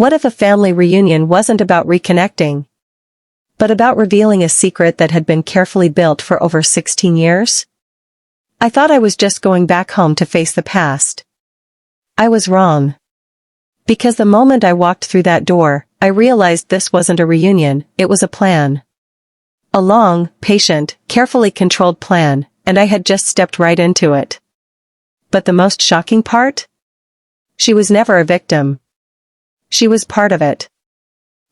What if a family reunion wasn't about reconnecting, but about revealing a secret that had been carefully built for over 16 years? I thought I was just going back home to face the past. I was wrong. Because the moment I walked through that door, I realized this wasn't a reunion, it was a plan. A long, patient, carefully controlled plan, and I had just stepped right into it. But the most shocking part? She was never a victim. She was part of it.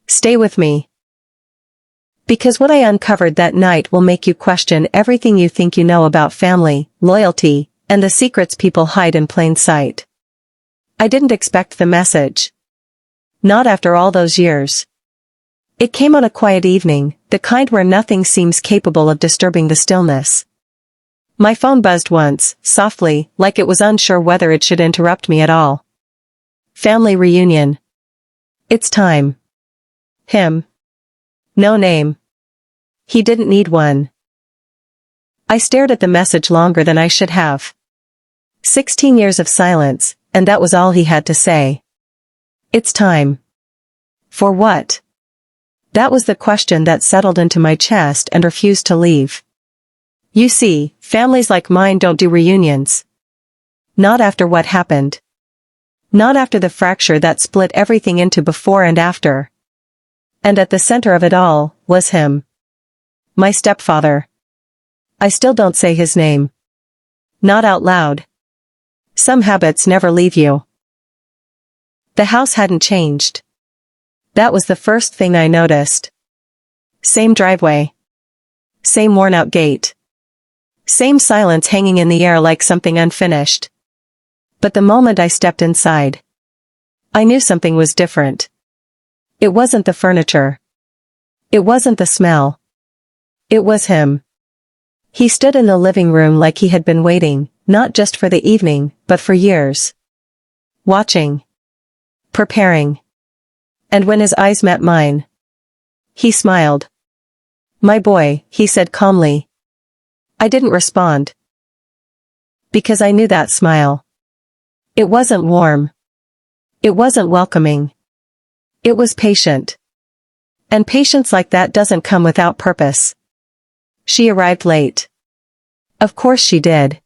Stay with me. Because what I uncovered that night will make you question everything you think you know about family, loyalty, and the secrets people hide in plain sight. I didn't expect the message. Not after all those years. It came on a quiet evening, the kind where nothing seems capable of disturbing the stillness. My phone buzzed once, softly, like it was unsure whether it should interrupt me at all. Family reunion. It's time. Him. No name. He didn't need one. I stared at the message longer than I should have. 16 years of silence, and that was all he had to say. It's time. For what? That was the question that settled into my chest and refused to leave. You see, families like mine don't do reunions. Not after what happened. Not after the fracture that split everything into before and after. And at the center of it all, was him. My stepfather. I still don't say his name. Not out loud. Some habits never leave you. The house hadn't changed. That was the first thing I noticed. Same driveway. Same worn-out gate. Same silence hanging in the air like something unfinished. But the moment I stepped inside, I knew something was different. It wasn't the furniture. It wasn't the smell. It was him. He stood in the living room like he had been waiting, not just for the evening, but for years. Watching. Preparing. And when his eyes met mine, he smiled. My boy, he said calmly. I didn't respond. Because I knew that smile. It wasn't warm. It wasn't welcoming. It was patient. And patience like that doesn't come without purpose. She arrived late. Of course she did.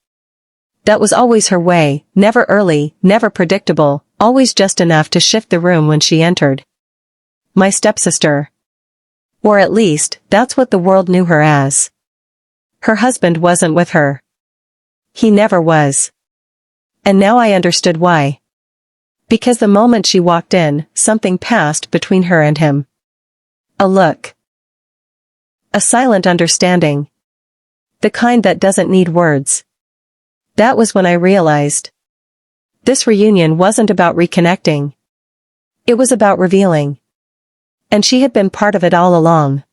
That was always her way, never early, never predictable, always just enough to shift the room when she entered. My stepsister. Or at least, that's what the world knew her as. Her husband wasn't with her. He never was. And now I understood why. Because the moment she walked in, something passed between her and him. A look. A silent understanding. The kind that doesn't need words. That was when I realized. This reunion wasn't about reconnecting. It was about revealing. And she had been part of it all along.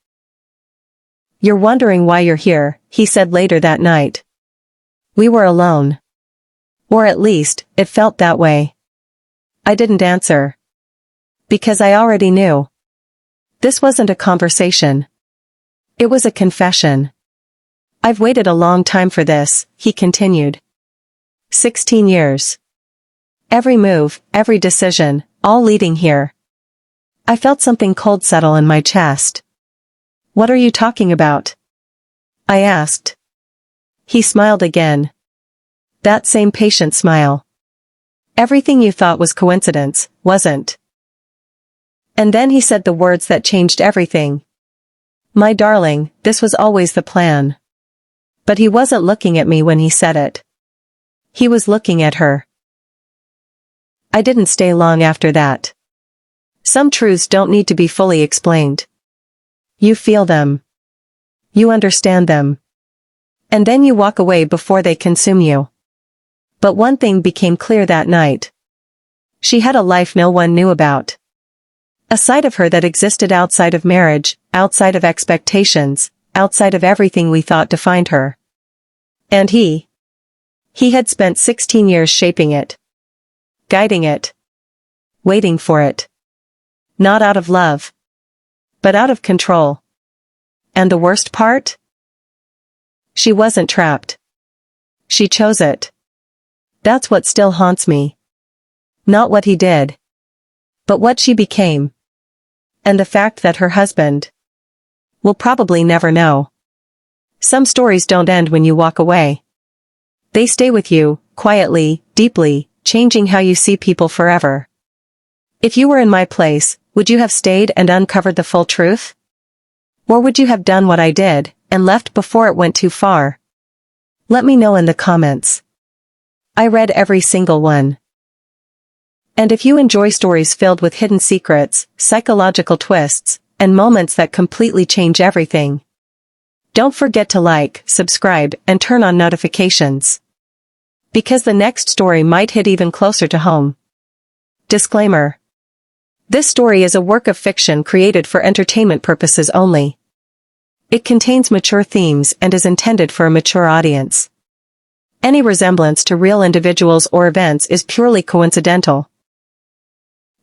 You're wondering why you're here, he said later that night. We were alone. Or at least, it felt that way. I didn't answer. Because I already knew. This wasn't a conversation. It was a confession. I've waited a long time for this, he continued. 16 years. Every move, every decision, all leading here. I felt something cold settle in my chest. What are you talking about? I asked. He smiled again. That same patient smile. Everything you thought was coincidence, wasn't. And then he said the words that changed everything. My darling, this was always the plan. But he wasn't looking at me when he said it. He was looking at her. I didn't stay long after that. Some truths don't need to be fully explained. You feel them. You understand them. And then you walk away before they consume you. But one thing became clear that night. She had a life no one knew about. A side of her that existed outside of marriage, outside of expectations, outside of everything we thought defined her. And he had spent 16 years shaping it. Guiding it. Waiting for it. Not out of love. But out of control. And the worst part? She wasn't trapped. She chose it. That's what still haunts me. Not what he did. but what she became. And the fact that her husband will probably never know. Some stories don't end when you walk away. They stay with you, quietly, deeply, changing how you see people forever. If you were in my place, would you have stayed and uncovered the full truth? Or would you have done what I did, and left before it went too far? Let me know in the comments. I read every single one. And if you enjoy stories filled with hidden secrets, psychological twists, and moments that completely change everything, don't forget to like, subscribe, and turn on notifications. Because the next story might hit even closer to home. Disclaimer. This story is a work of fiction created for entertainment purposes only. It contains mature themes and is intended for a mature audience. Any resemblance to real individuals or events is purely coincidental.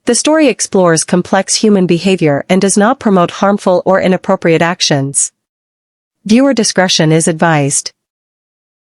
The story explores complex human behavior and does not promote harmful or inappropriate actions. Viewer discretion is advised.